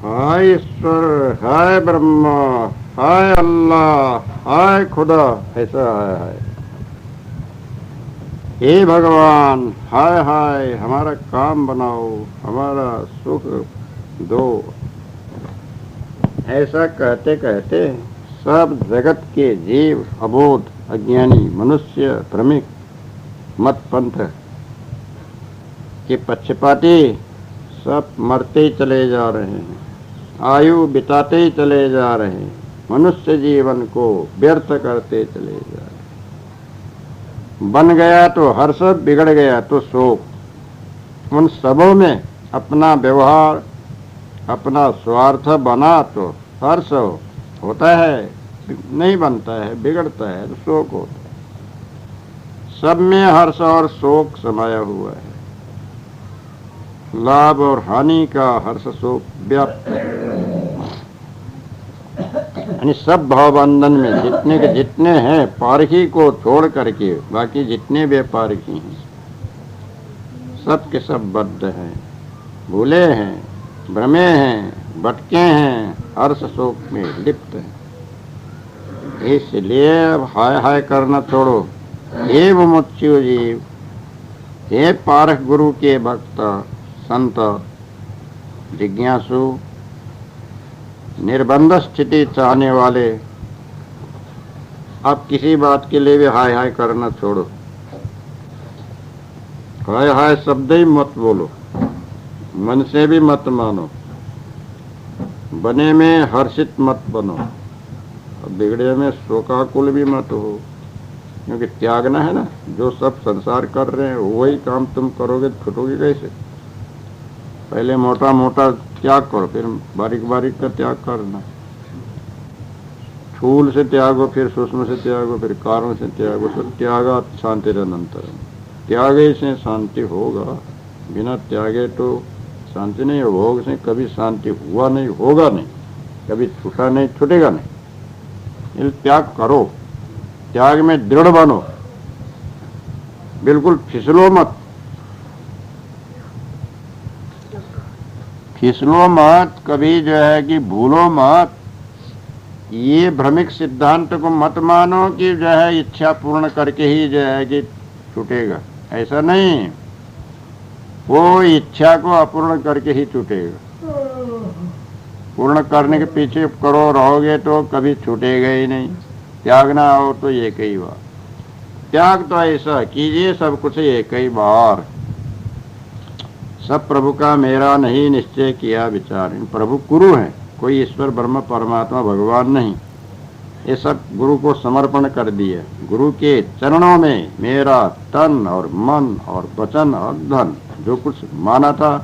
हाय ईश्वर, हाय ब्रह्मा, हाय अल्लाह, हाय खुदा, ऐसा हाय हाय। हे भगवान, हाय हाय, हमारा काम बनाओ, हमारा सुख दो। ऐसा कहते कहते सब जगत के जीव, अबोध, अज्ञानी, मनुष्य, भ्रमिक, मत पंथ के पक्षपाती सब मरते ही चले जा रहे हैं, आयु बिताते ही चले जा रहे हैं, मनुष्य जीवन को व्यर्थ करते चले जा रहे हैं। बन गया तो हर्ष, बिगड़ गया तो शोक। उन सबों में अपना व्यवहार, अपना स्वार्थ बना तो हर्ष होता है, नहीं बनता है, बिगड़ता है तो शोक होता है। सब में हर्ष और शोक समाया हुआ है। लाभ और हानि का हर्ष शोक व्याप्त है। यानी सब भावबंधन में जितने के जितने हैं, पारखी को छोड़ करके बाकी जितने व्यापारिकी हैं, सब के सब बद्ध हैं, भूले हैं, भ्रमे हैं, भटके हैं, हर्ष शोक में लिप्त हैं। इसलिए अब हाय हाय करना छोड़ो। हे मुमुक्षु जीव, हे पारख गुरु के भक्त, संत, जिज्ञासु, निर्बंध स्थिति चाहने वाले, अब किसी बात के लिए भी हाय हाय करना छोड़ो। हाय हाय शब्द ही मत बोलो, मन से भी मत मानो, बने में हर्षित मत बनो, बिगड़े में शोकाकुल भी मत हो। क्योंकि त्यागना है ना, जो सब संसार कर रहे हैं वही काम तुम करोगे तो छूटोगे कैसे। पहले मोटा मोटा त्याग करो, फिर बारीक बारीक का त्याग करना। स्थूल से त्यागो, फिर सूक्ष्म से त्यागो, फिर कारण से त्यागो। तो त्यागा शांति अनंतरम, त्यागे से शांति होगा, बिना त्यागे तो शांति नहीं। भोग से कभी शांति हुआ नहीं, होगा नहीं, कभी छूटा नहीं, छूटेगा नहीं। त्याग करो, त्याग में दृढ़ बनो, बिल्कुल फिसलो मत, फिसलो मत, कभी जो है कि भूलो मत। ये भ्रमिक सिद्धांत को मत मानो कि जो है इच्छा पूर्ण करके ही जो है कि छूटेगा, ऐसा नहीं। वो इच्छा को अपूर्ण करके ही छूटेगा। पूर्ण करने के पीछे करो रहोगे तो कभी छूटेगा ही नहीं। त्यागना हो तो एक ही बार त्याग, तो ऐसा कीजिए सब कुछ एक ही बार। सब प्रभु का मेरा नहीं निश्चय किया विचार। प्रभु गुरु हैं, कोई ईश्वर ब्रह्म परमात्मा भगवान नहीं। ये सब गुरु को समर्पण कर दिए। गुरु के चरणों में मेरा तन और मन और वचन और धन, जो कुछ माना था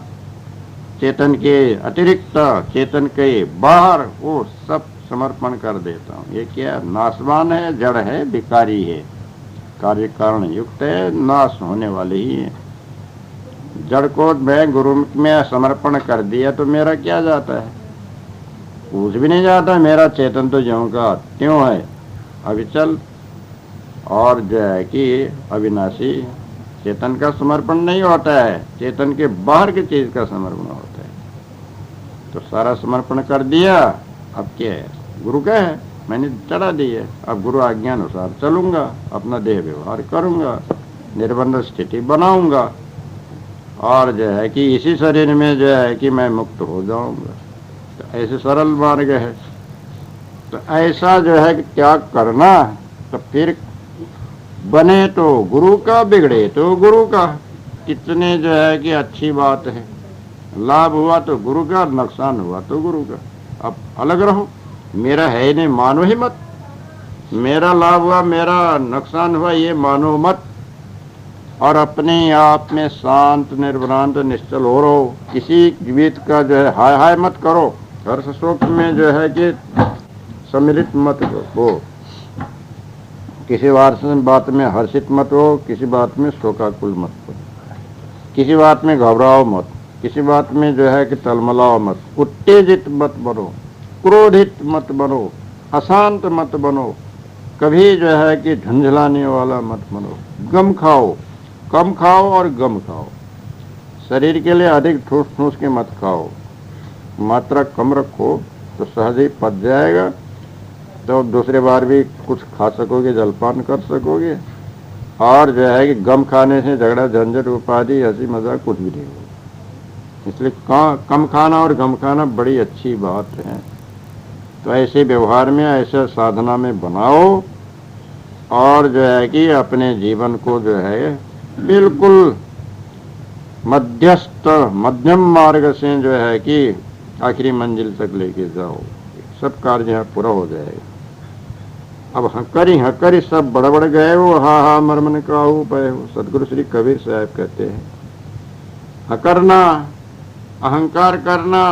चेतन के अतिरिक्त, चेतन के बाहर, वो सब समर्पण कर देता हूँ। ये क्या नाशवान है, जड़ है, विकारी है, कार्य कारण युक्त है, नाश होने वाले ही है। जड़ को मैं गुरु में समर्पण कर दिया तो मेरा क्या जाता है, कुछ भी नहीं जाता। मेरा चेतन तो ज्यों का त्यों है, अविचल और जो है कि अविनाशी। चेतन का समर्पण नहीं होता है, चेतन के बाहर की चीज का समर्पण होता है। तो सारा समर्पण कर दिया, अब क्या है, गुरु का है, मैंने चढ़ा दी है। अब गुरु आज्ञा अनुसार चलूंगा, अपना देह व्यवहार करूंगा, निर्बंध स्थिति बनाऊंगा, और जो है कि इसी शरीर में जो है कि मैं मुक्त हो जाऊंगा। तो ऐसे सरल मार्ग है। तो ऐसा जो है कि त्याग करना, तो फिर बने तो गुरु का, बिगड़े तो गुरु का। कितने जो है कि अच्छी बात है, लाभ हुआ तो गुरु का, नुकसान हुआ तो गुरु का। अब अलग रहो, मेरा है ही नहीं मानो ही मत। मेरा लाभ हुआ, मेरा नुकसान हुआ, ये मानो मत। और अपने आप में शांत, निर्भ्रांत, निश्चल हो रहो। किसी जीवित का जो है हाय हाय मत करो, हर्ष शोक में जो है कि सम्मिलित मत हो। किसी बात में हर्षित मत हो, किसी बात में शोकाकुल मत हो, किसी बात में घबराओ मत, किसी बात में जो है कि तलमलाओ मत, उत्तेजित मत बनो, क्रोधित मत बनो, अशांत मत बनो, कभी जो है कि झुंझलाने वाला मत बनो। गम खाओ, कम खाओ और गम खाओ। शरीर के लिए अधिक ठूस ठूस के मत खाओ। मात्रा कम रखो तो सहज ही पच जाएगा, तो दूसरे बार भी कुछ खा सकोगे, जलपान कर सकोगे। और जो है कि गम खाने से झगड़ा झंझट उपाधि हंसी मजाक कुछ भी नहीं होगा। इसलिए कम खाना और गम खाना बड़ी अच्छी बात है। तो ऐसे व्यवहार में, ऐसे साधना में बनाओ और जो है कि अपने जीवन को जो है बिल्कुल मध्यस्थ मध्यम मार्ग से जो है कि आखिरी मंजिल तक लेके जाओ, सब कार्य यहाँ पूरा हो जाएगा। अब हकरी सब बड़बड़ गए हो, हा मरमन काहू पए हो। सदगुरु श्री कबीर साहब कहते हैं, हकरना, अहंकार करना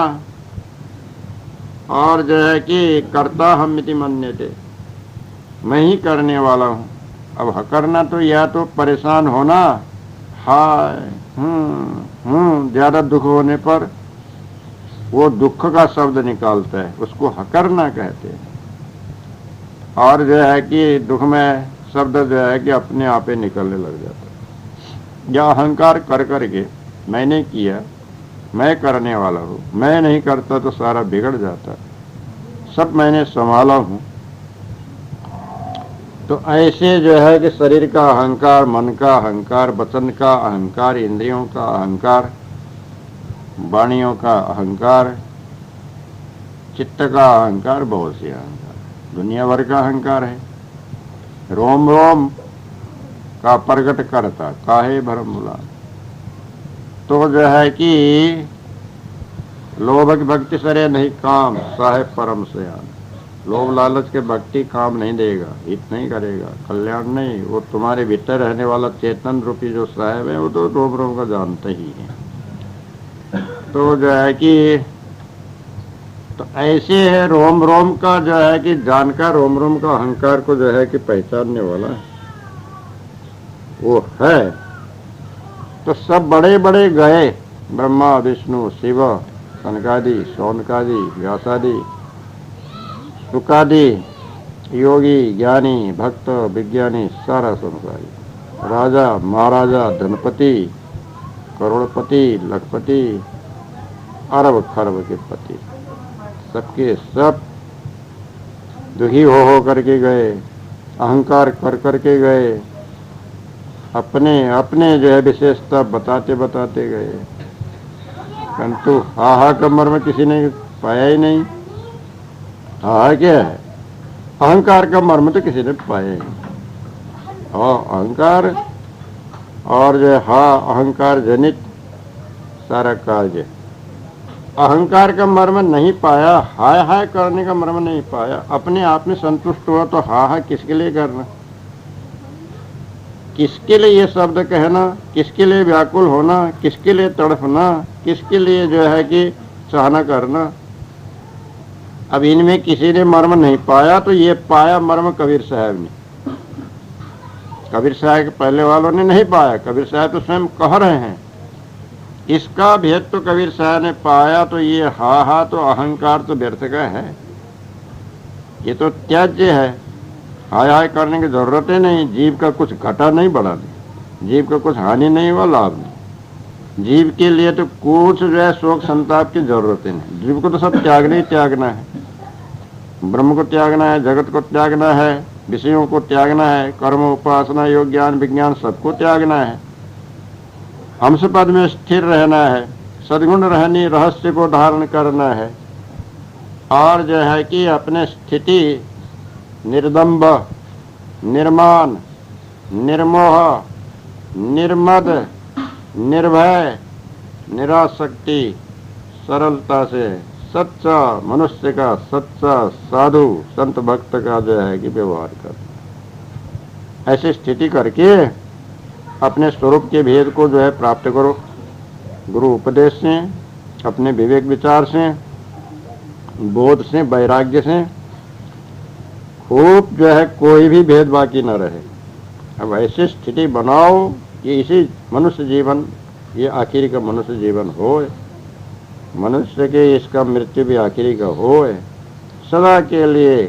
और जो है कि कर्ता हम मिति मन्यते, मैं ही करने वाला हूँ। अब हकरना तो या तो परेशान होना, हाय ज्यादा दुख होने पर वो दुख का शब्द निकालता है, उसको हकरना कहते हैं। और जो है कि दुख में शब्द जो है कि अपने आप ही निकलने लग जाता है। या अहंकार कर करके मैंने किया, मैं करने वाला हूँ, मैं नहीं करता तो सारा बिगड़ जाता, सब मैंने संभाला हूँ। तो ऐसे जो है कि शरीर का अहंकार, मन का अहंकार, वचन का अहंकार, इंद्रियों का अहंकार, वाणियों का अहंकार, चित्त का अहंकार, बहुत से अहंकार, दुनिया भर का अहंकार है। रोम रोम का प्रगट करता काहे भरम बुला। तो जो है कि लोभ की भक्ति सरे नहीं काम, साहेब परम सयान। लोभ लालच के भक्ति काम नहीं देगा, हित नहीं करेगा, कल्याण नहीं। वो तुम्हारे भीतर रहने वाला चेतन रूपी जो साहेब है वो तो रोम रोम का जानते ही है। तो जो है कि तो ऐसे है रोम रोम का जो है कि जानकार, रोम रोम का अहंकार को जो है कि पहचानने वाला वो है। तो सब बड़े बड़े गए, ब्रह्मा विष्णु शिव सनकादि शौनकादि व्यासादि सुकादि, योगी ज्ञानी भक्त विज्ञानी, सारा संसारी, राजा महाराजा धनपति करोड़पति लखपति अरब खरब के पति, सबके सब दुखी हो करके गए, अहंकार कर करके गए, अपने अपने जो है विशेषता बताते बताते गए, परंतु हा का मर्म किसी ने पाया ही नहीं। हा क्या है? अहंकार का मर्म तो किसी ने पाया ही नहीं। अहंकार और जो हा अहंकार जनित सारा कार्य, अहंकार का मर्म नहीं पाया, हाय हाय करने का मर्म नहीं पाया, अपने आप में संतुष्ट हुआ तो हा किसके लिए करना, किसके लिए ये शब्द कहना, किसके लिए व्याकुल होना, किसके लिए तड़पना, किसके लिए जो है कि चाहना करना। अब इनमें किसी ने मर्म नहीं पाया, तो ये पाया मर्म कबीर साहब ने। कबीर साहब के पहले वालों ने नहीं पाया, कबीर साहब तो स्वयं कह रहे हैं इसका भेद तो कबीर साहब ने पाया। तो ये हा तो अहंकार तो व्यर्थ का है, ये तो त्याज्य है, हाय हाय करने की जरूरत ही नहीं। जीव का कुछ घटा नहीं बढ़ा नहीं, जीव का कुछ हानि नहीं हुआ लाभ नहीं। जीव के लिए तो कुछ जो है शोक संताप की जरूरत ही नहीं। जीव को तो सब त्यागना ही त्यागना है, ब्रह्म को त्यागना है, जगत को त्यागना है, विषयों को त्यागना है, कर्म उपासना योग ज्ञान विज्ञान सबको त्यागना है। हंस पद में स्थिर रहना है, सद्गुण रहनी रहस्य को धारण करना है, और जो है कि अपने स्थिति निर्दम्ब निर्माण निर्मोह निर्मद निर्भय निरासक्ति सरलता से सच्चा मनुष्य का, सच्चा साधु संत भक्त का जो है कि व्यवहार करना। ऐसी स्थिति करके अपने स्वरूप के भेद को जो है प्राप्त करो, गुरु उपदेश से, अपने विवेक विचार से, बोध से, वैराग्य से, खूब जो है कोई भी भेद बाकी न रहे। अब ऐसी स्थिति बनाओ कि इसी मनुष्य जीवन, ये आखिरी का मनुष्य जीवन हो, मनुष्य के इसका मृत्यु भी आखिरी का हो, सदा के लिए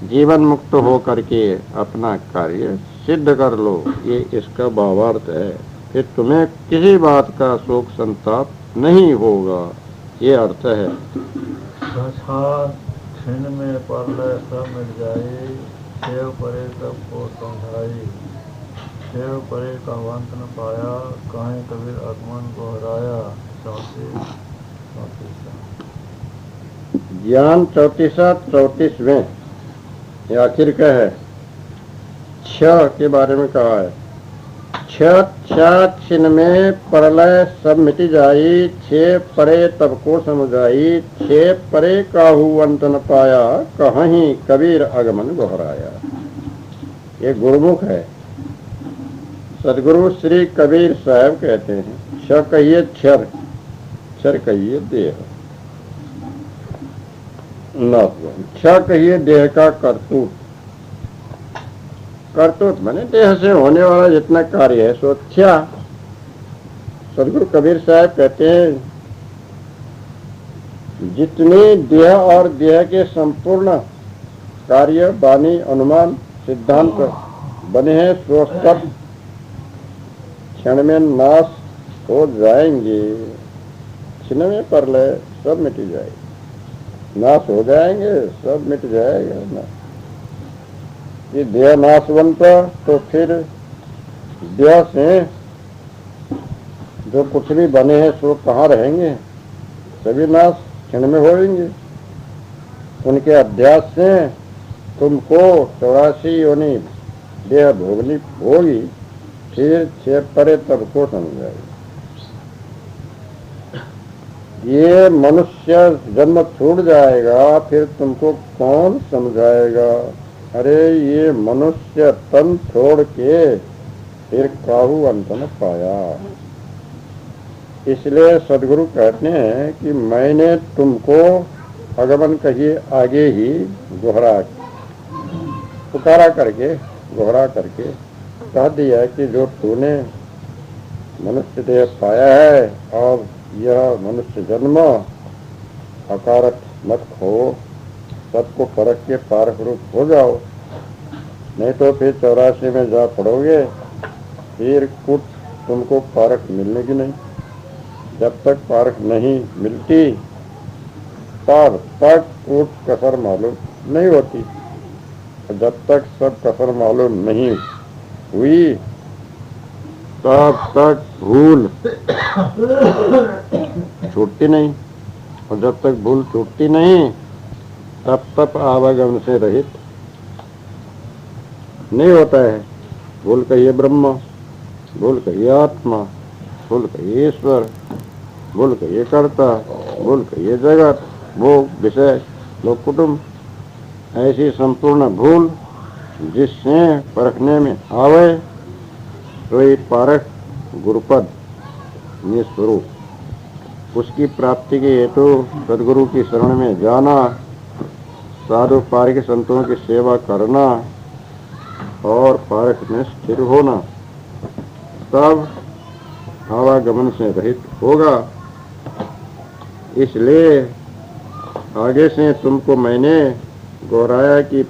जीवन मुक्त हो करके अपना कार्य सिद्ध कर लो। ये इसका भावार्थ है। फिर तुम्हें किसी बात का शोक संताप नहीं होगा, ये अर्थ है। क्षण में परलय सब मिट जाए, सेव परे सब को समझाई, सेव परे का अंत न पाया, कहें कबीर आगमन को हराया। 34 ज्ञान 34वें ये आखिर का है। छ के बारे में कहा है, छिन में प्रलय सब मिट जाई, छे परे तब को समुझाई, छे परे काहू अंत न पाया, कहीं कबीर आगमन गोहराया। ये गुरुमुख है। सदगुरु श्री कबीर साहब कहते हैं, छ कहिए क्षर, क्षर कहिए देह, छ कहिए देह का करतूत, करतूत माने देह से होने वाला जितना कार्य है सो छा। सदगुरु कबीर साहब कहते हैं, जितनी देह और देह के संपूर्ण कार्य, वाणी, अनुमान, सिद्धांत बने हैं सो सब क्षण में नाश हो जाएंगे। क्षण में प्रलय सब मिट जाएगी, नाश हो जाएंगे, सब मिट जाएगा ना। ये देह नाशवंत तो फिर देह से जो कुछ भी बने हैं सो कहाँ रहेंगे, सभी नाश क्षण में होंगे। उनके अध्यास से तुमको 84 योनि देह भोगनी होगी, फिर छे परे तब को समझाएगी। ये मनुष्य जन्म छूट जाएगा, फिर तुमको कौन समझाएगा। अरे ये मनुष्य तन छोड़ के फिर काहू अंत न पाया। इसलिए सदगुरु कहते हैं कि मैंने तुमको आगमन कहिए आगे ही दोहरा पुकारा करके दोहरा करके कह दिया कि जो तूने मनुष्य देह पाया है और यह मनुष्य जन्म अकारक मत खो, सबको परख के पारक रूप हो जाओ, नहीं तो फिर 84 में जा पड़ोगे, फिर कुछ तुमको पारक मिलने की नहीं। जब तक पारक नहीं मिलती तब तक कुछ कसर मालूम नहीं होती, जब तक सब कसर मालूम नहीं हुई तब तक भूल छूटती नहीं, और जब तक भूल छूटती नहीं तब तक आवागमन से रहित नहीं होता है। भूल कहिए ब्रह्म, भूल कहिए आत्मा, भूल कहिए ईश्वर, भूल कहिए कर्ता, भूल कहिए जगत, भोग, विषय, लोक, कुटुंब, ऐसी संपूर्ण भूल जिससे परखने में आवे वही पारक गुरुपद निस्वरूप। उसकी प्राप्ति के हेतु सदगुरु की शरण में जाना, साधु पारक संतों की सेवा करना और पारक में स्थिर होना, तब आवागमन से रहित होगा। इसलिए आगे से तुमको मैंने गौराया की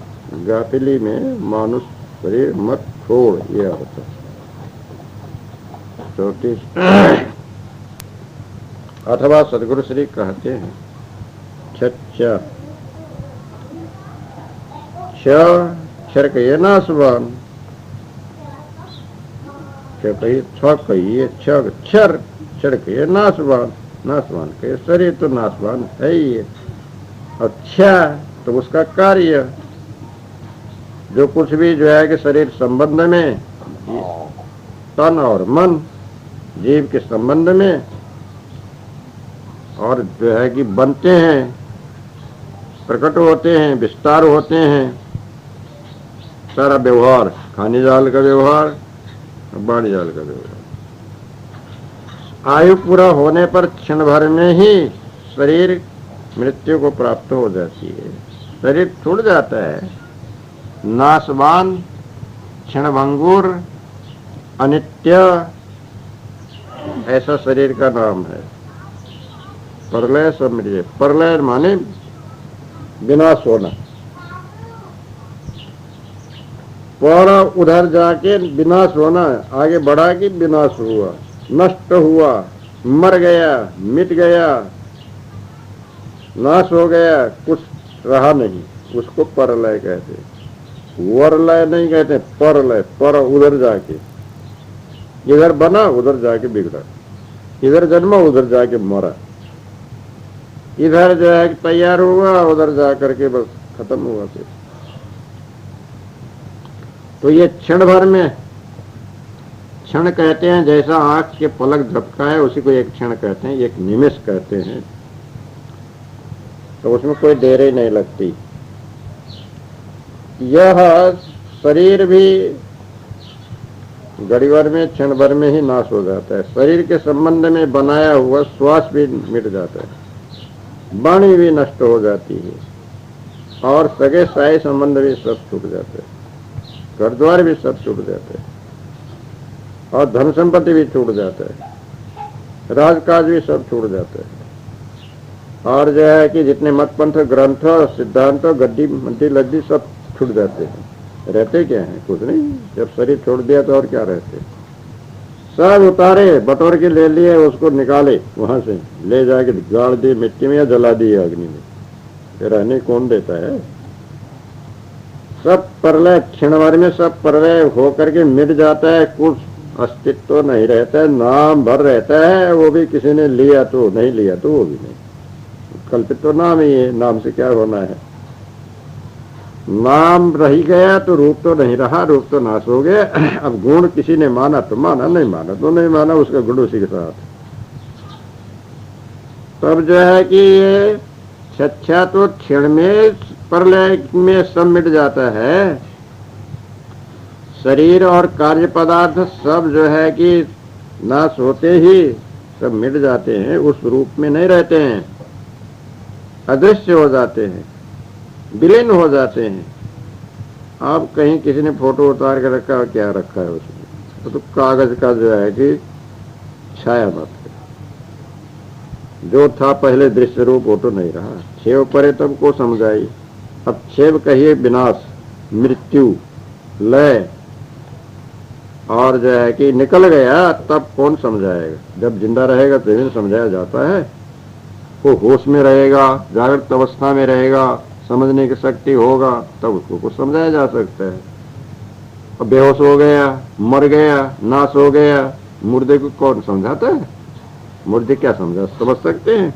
गाफिली में मानुष शरीर मत छोड़, ये अर्थ है। 34 अथवा सदगुरु श्री कहते हैं, क्षर कहिए नाशवान, कहिए क्षर, क्षर कहिए नाशवान, नाशवान कहिए शरीर तो नाशवान है ही है। अच्छा तो उसका कार्य जो कुछ भी जो है कि शरीर संबंध में, तन और मन जीव के संबंध में, और जो है कि बनते हैं, प्रकट होते हैं, विस्तार होते हैं, सारा व्यवहार, खाने जाल का व्यवहार, बाणी जाल का व्यवहार, आयु पूरा होने पर क्षण भर में ही शरीर मृत्यु को प्राप्त हो जाती है, शरीर छूट जाता है। नाशवान, क्षणभंगुर, अनित्य, ऐसा शरीर का नाम है। प्रलय सब मिट जाए, प्रलय माने विनाश होना, पूरा उधर जाके विनाश होना, आगे बढ़ा कि विनाश हुआ, नष्ट हुआ, मर गया, मिट गया, नाश हो गया, कुछ रहा नहीं, उसको परलय कहते। वरलय नहीं कहते, परलय। पर उधर जाके, इधर बना उधर जाके बिगड़ा, इधर जन्मा उधर जाके मरा, इधर जो है तैयार हुआ उधर जा करके बस खत्म हुआ। फिर तो ये क्षण भर में, क्षण कहते हैं जैसा आंख के पलक झपका है उसी को एक क्षण कहते हैं, एक निमिष कहते हैं। तो उसमें कोई देर ही नहीं लगती। यह शरीर भी घड़ी भर में, क्षण भर में ही नाश हो जाता है। शरीर के संबंध में बनाया हुआ श्वास भी मिट जाता है, वाणी भी नष्ट हो जाती है, और सगे साये संबंध भी सब छूट जाते हैं, घर द्वार भी सब छूट जाते हैं, और धन संपत्ति भी छूट जाता है, राजकाज भी सब छूट जाते हैं। और जो है कि जितने मत पंथ ग्रंथ सिद्धांत गड्डी मंडी लड्डी सब छूट जाते हैं। रहते क्या है? कुछ नहीं। जब शरीर छोड़ दिया तो और क्या रहते? सब उतारे, बटोर के ले लिए, उसको निकाले, वहां से ले जाके गाड़ दिए मिट्टी में या जला दिए अग्नि में। फिर रहने कौन देता है? सब प्रलय, क्षण भर में सब प्रलय होकर के मिट जाता है, कुछ अस्तित्व तो नहीं रहता है, नाम भर रहता है। वो भी किसी ने लिया तो, नहीं लिया तो वो भी नहीं, कल्पित तो नाम ही है, नाम से क्या होना है? नाम रही गया तो रूप तो नहीं रहा, रूप तो नाश हो गया। अब गुण किसी ने माना तो माना, नहीं माना तो नहीं माना, उसका गुण उसी के साथ। तब जो है कि ये छच्छा तो क्षण में प्रलय में सब मिट जाता है। शरीर और कार्य पदार्थ सब जो है कि नाश होते ही सब मिट जाते हैं, उस रूप में नहीं रहते हैं, अदृश्य हो जाते हैं, विलीन हो जाते हैं। आप कहीं किसी ने फोटो उतार के रखा, क्या रखा है उसमें? तो कागज का जो है कि छाया मात्र, जो था पहले दृश्य रूप वो तो नहीं रहा। छेव परे तब को समझाई। अब छेव कहिए विनाश, मृत्यु, लय, और जो है कि निकल गया, तब कौन समझाएगा? जब जिंदा रहेगा तभी समझाया जाता है। वो होश में रहेगा, जागृत अवस्था में रहेगा, समझने की शक्ति होगा, तब उसको कुछ समझाया जा सकता है। अब बेहोश हो गया, मर गया, नाश हो गया, मुर्दे को कौन समझाता है? मुर्दे क्या समझ सकते हैं?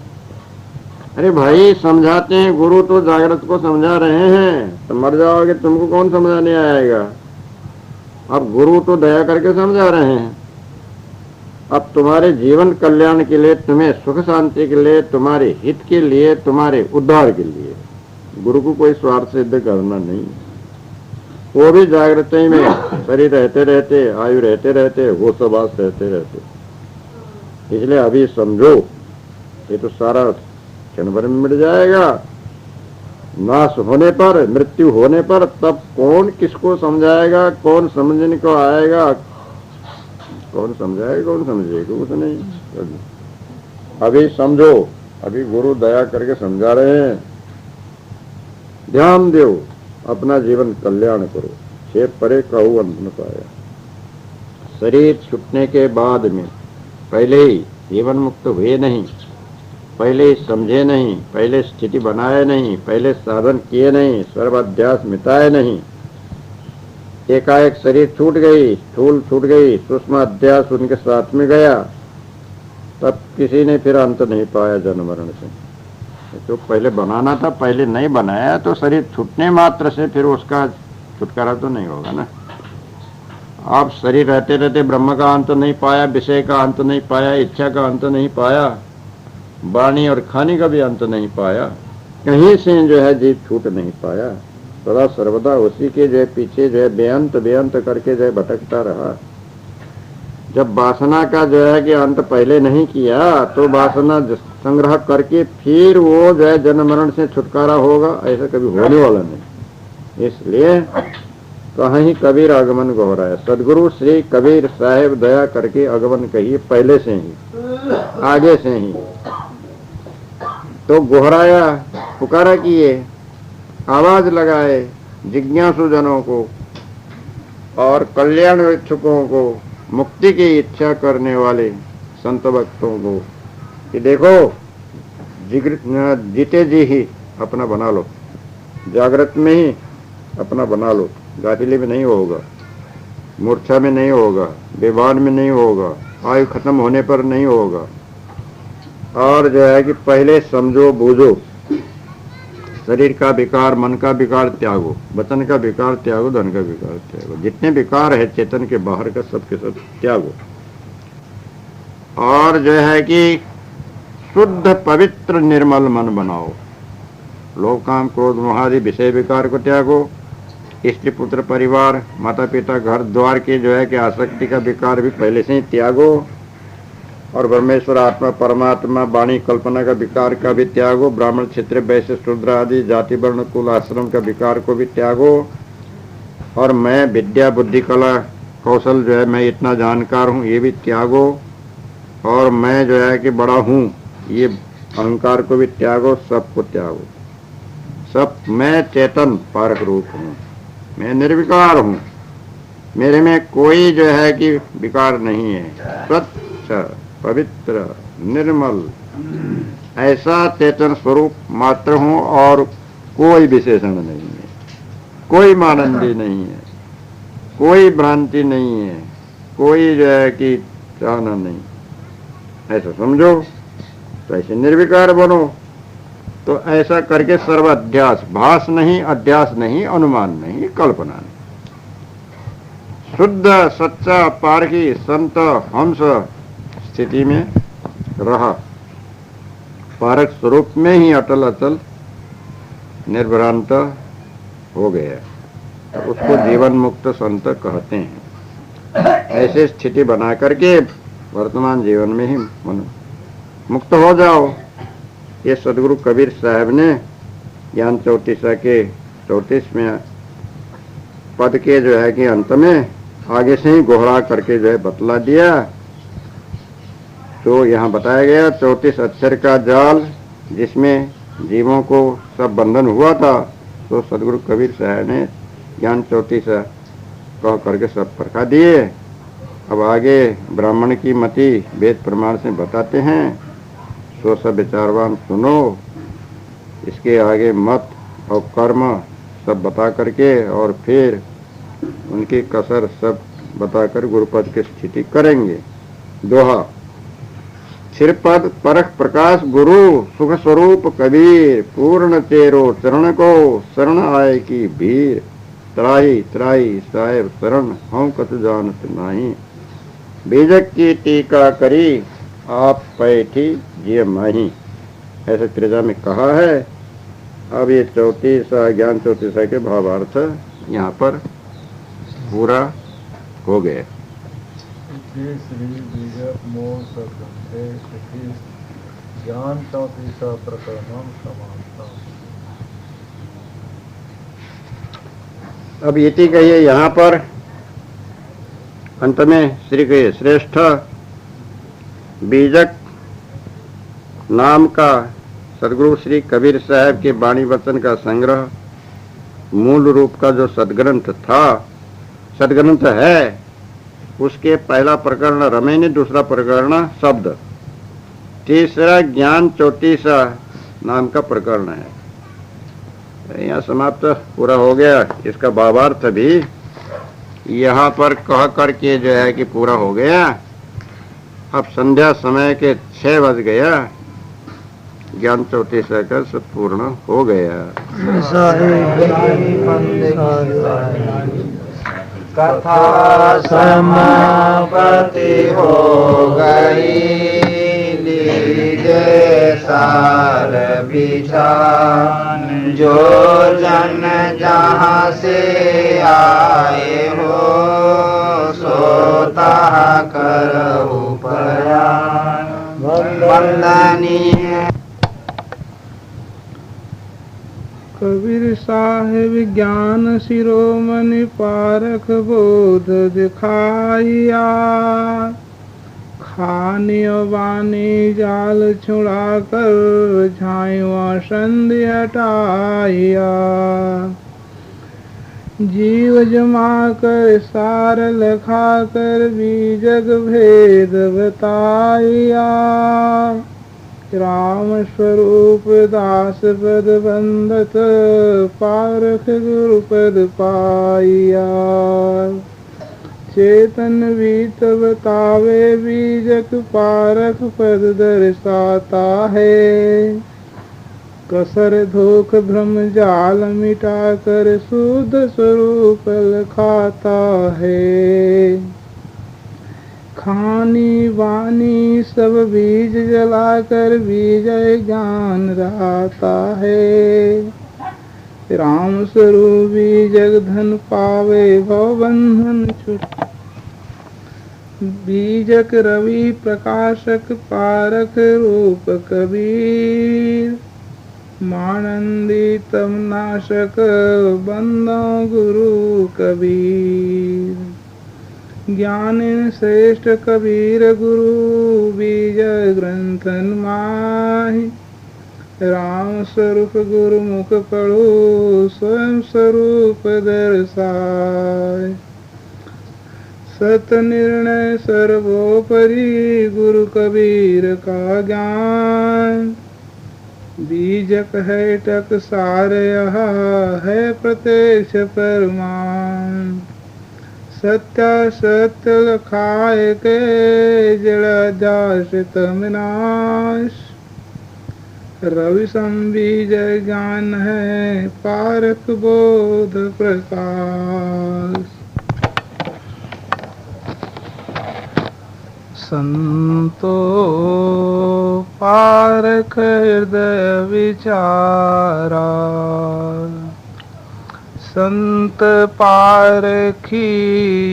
अरे भाई समझाते हैं, गुरु तो जागृत को समझा रहे हैं, तो मर जाओगे तुमको कौन समझाने आएगा? अब गुरु तो दया करके समझा रहे हैं। अब तुम्हारे जीवन कल्याण के लिए, तुम्हें सुख शांति के लिए, तुम्हारे हित के लिए, तुम्हारे उद्धार के लिए, गुरु को कोई स्वार्थ सिद्ध करना नहीं। वो भी जागृत में शरीर रहते रहते, आयु रहते रहते, वो सबास रहते रहते। इसलिए अभी समझो, ये तो सारा क्षण भर में मिट जाएगा। नाश होने पर, मृत्यु होने पर, तब कौन किसको समझाएगा? कौन समझने को आएगा? कौन समझाएगा? कौन समझेगा? कुछ नहीं। अभी समझो, अभी गुरु दया करके समझा रहे हैं। ध्यान दो, अपना जीवन कल्याण करो। छे परे कहू अंत न पाया। शरीर छूटने के बाद में पहले ही जीवन मुक्त हुए नहीं, पहले ही समझे नहीं, पहले स्थिति बनाए नहीं, पहले साधन किए नहीं, सर्वाध्यास मिटाए नहीं, एकाएक शरीर छूट गई, स्थूल छूट गई, सूक्ष्म अध्यास उनके साथ में गया, तब किसी ने फिर अंत नहीं पाया जन्म मरण से। तो पहले बनाना था, पहले नहीं बनाया, तो शरीर छूटने मात्र से फिर उसका छुटकारा तो नहीं होगा ना। आप शरीर रहते रहते ब्रह्म का अंत नहीं पाया, विषय का अंत नहीं पाया, इच्छा का अंत नहीं पाया, वाणी और खाने का भी अंत नहीं पाया, कहीं से जो है जीव छूट नहीं पाया। सदा सर्वदा उसी के जो है पीछे जो है बेअंत बेअंत करके जो है भटकता रहा। जब वासना का जो है कि अंत पहले नहीं किया, तो वासना संग्रह करके फिर वो जो है जन्म मरण से छुटकारा होगा, ऐसा कभी होने वाला नहीं। इसलिए कहीं कबीर आगमन गौराया। सदगुरु श्री कबीर साहेब दया करके आगमन कहिए, पहले से ही, आगे से ही। तो गोहराया, पुकारा किए, आवाज लगाए जिज्ञासु जनों को और कल्याण इच्छुकों को, मुक्ति की इच्छा करने वाले संत भक्तों को कि देखो जीते जी ही अपना बना लो, जागृत में ही अपना बना लो, गाफिले में नहीं होगा, मूर्छा में नहीं होगा, बेभान में नहीं होगा, आयु खत्म होने पर नहीं होगा। और जो है कि पहले समझो बूझो, शरीर का विकार, मन का विकार त्यागो, वचन का विकार त्यागो, धन का विकार त्यागो, जितने विकार है चेतन के बाहर का सबके सब त्यागो। और जो है कि शुद्ध पवित्र निर्मल मन बनाओ। लोभ काम क्रोध मोहादि विषय विकार को त्यागो। स्त्री पुत्र परिवार माता पिता घर द्वार की जो है कि आसक्ति का विकार भी पहले से ही त्यागो। और ब्रह्मेश्वर आत्मा परमात्मा वाणी कल्पना का विकार का भी त्यागो। ब्राह्मण क्षेत्र वैश्य शूद्र आदि जाति वर्ण कुल आश्रम का विकार को भी त्यागो। और मैं विद्या बुद्धि कला कौशल जो है मैं इतना जानकार हूँ ये भी त्यागो। और मैं जो है कि बड़ा हूँ ये अहंकार को भी त्यागो, सबको त्यागो। सब मैं चेतन पारक रूप हूँ, मैं निर्विकार हूँ, मेरे में कोई जो है कि विकार नहीं है, स्वच्छ पवित्र निर्मल ऐसा चेतन स्वरूप मात्र हूँ। और कोई विशेषण नहीं है, कोई मानंदी नहीं है, कोई भ्रांति नहीं है, कोई जो है कि चाहना नहीं। ऐसा समझो तो ऐसे निर्विकार बनो। तो ऐसा करके सर्व अध्यास, भास नहीं, अध्यास नहीं, अनुमान नहीं, कल्पना नहीं, शुद्ध सच्चा पारखी संत हंस स्थिति में रहा, पारक स्वरूप में ही अटल अचल निर्भ्रांत हो गया, तो उसको जीवन मुक्त संत कहते हैं। ऐसे स्थिति बना करके वर्तमान जीवन में ही मन मुक्त हो जाओ। ये सदगुरु कबीर साहब ने ज्ञान 34 के 34वें पद के जो है कि अंत में आगे से ही गोहरा करके जो है बतला दिया। तो यहाँ बताया गया 34 अक्षर का जाल जिसमें जीवों को सब बंधन हुआ था, तो सदगुरु कबीर साहब ने ज्ञान 34 कह करके सब परखा दिए। अब आगे ब्राह्मण की मति वेद प्रमाण से बताते हैं, तो सब विचारवान सुनो। इसके आगे मत और कर्म सब बता करके और फिर उनकी कसर सब बताकर गुरुपद की स्थिति करेंगे। दोहा, सिरपद परख प्रकाश गुरु सुख स्वरूप कबीर, पूर्ण तेरो चरण को शरण आए की भीर, त्राही त्राही साहेब शरण हम कत जानत नाही, बीजक की टीका करी आप पैठी ये माही। ऐसे त्रिजा में कहा है। अब ये 34 ज्ञान 34 के भावार्थ यहाँ पर पूरा हो गए। श्री बीजक मोह सदगंधे ज्ञान 34 प्रकरणम समाप्तम। अब इति कहिए यहाँ पर अंत में श्री कहिए श्रेष्ठ बीजक नाम का सदगुरु श्री कबीर साहब के वाणी वचन का संग्रह, मूल रूप का जो सदग्रंथ था, सदग्रंथ है, उसके पहला प्रकरण रमेनी, दूसरा प्रकरण शब्द, तीसरा ज्ञान 34 नाम का प्रकरण है। यहाँ समाप्त पूरा हो गया। इसका भावार्थ भी यहाँ पर कह करके जो है कि पूरा हो गया। अब संध्या समय के 6 बज गया, ज्ञान 34 का सब पूर्ण हो गया। कथा समापति हो गई, लीजिए सार विचार, जो जन जहाँ से आए हो, सोता करहु प्रयाण, वंदनीय। कबीर साहिब ज्ञान शिरोमणि पारख बोध दिखाइया, खानी वाणी जाल छुड़ा कर झाइवा संधि हटाइया, जीव जमा कर सार लखा कर बीजग भेद बताइया, राम स्वरूप दास पद बंधत पारख गुरु पद पाइया। चेतन बीत बतावे बीजक पारख पद दर्शाता है। कसर धोख भ्रम जाल मिटा कर शुद्ध स्वरूप लखाता है। खानी वाणी सब बीज जलाकर बीजय ज्ञान रहता है। राम स्वरूप बीजक धन पावे भव बंधन छुट। बीजक रवि प्रकाशक पारक रूप कबीर। मानंदी तम नाशक बंदों गुरु कबीर। ज्ञान श्रेष्ठ कबीर गुरु बीज ग्रंथन माहि। राम स्वरूप गुरुमुख पढ़ो स्वयं स्वरूप दर्शाय। सत निर्णय सर्वोपरि गुरु कबीर का ज्ञान। बीजक है टक सार यह है प्रत्यक्ष परमान। सत्य लखाए के जड़ दास तमनाश। रवि संबीजय ज्ञान है पारक बोध प्रकाश। संतो पारक हृदय विचारा। संत पारखी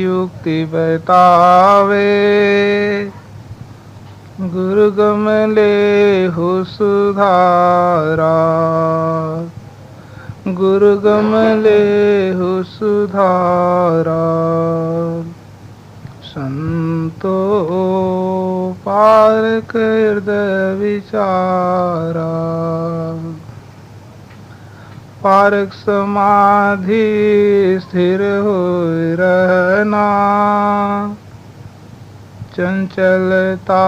युक्ति बतावे। गुरु गमले हो सुधारा। गुरु गमले हो सुधारा। संतो पारक हृदय विचारा। पारक समाधि स्थिर हो रहना। चंचलता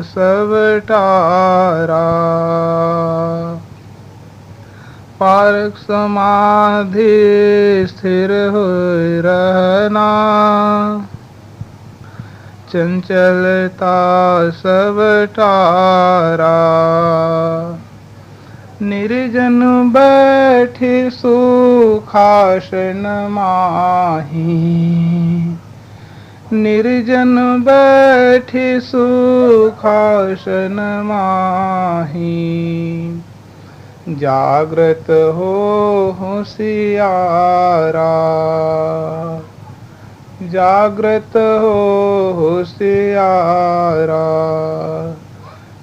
सब टारा। पारक समाधि स्थिर हो रहना। चंचलता सब टारा। निर्जन बैठे सुखासन माही। निर्जन बैठे सुखासन माही। जागृत हो होशियारा। जागृत हो होशियारा।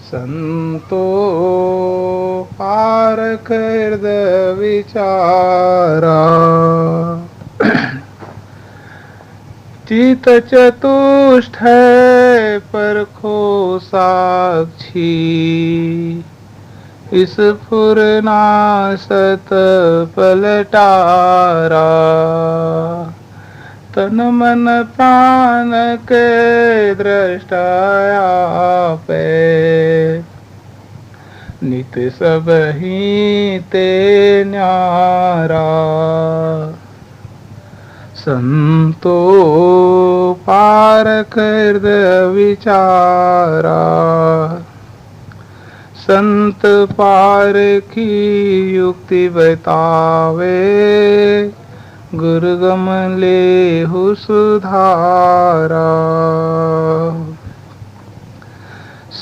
संतो पारक हृदय विचारा। चित चतुष्ट है परखो साक्षी। इस फुरना सत पलटारा। तन मन प्राण के दृष्टा पे। नित सब ही ते न्यारा। संतो पारक हृदय विचारा। संत पारखी युक्ति बतावे। गुरु गमले हो सुधारा।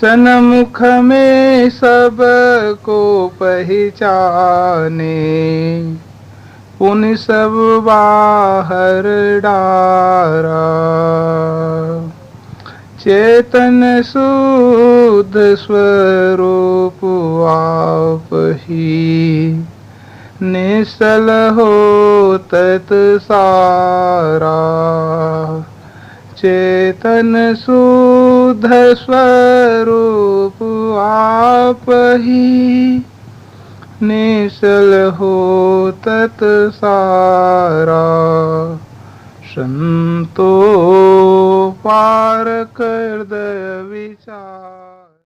सन्मुख में सब को पहचाने। पुण्य सब बाहर डारा। चेतन शुद्ध स्वरूप आप ही। निश्चल हो तत् सारा। चेतन शुद्ध स्वरूप आप ही। निश्चल हो तत् सारा। संतो पारक हृदय विचार।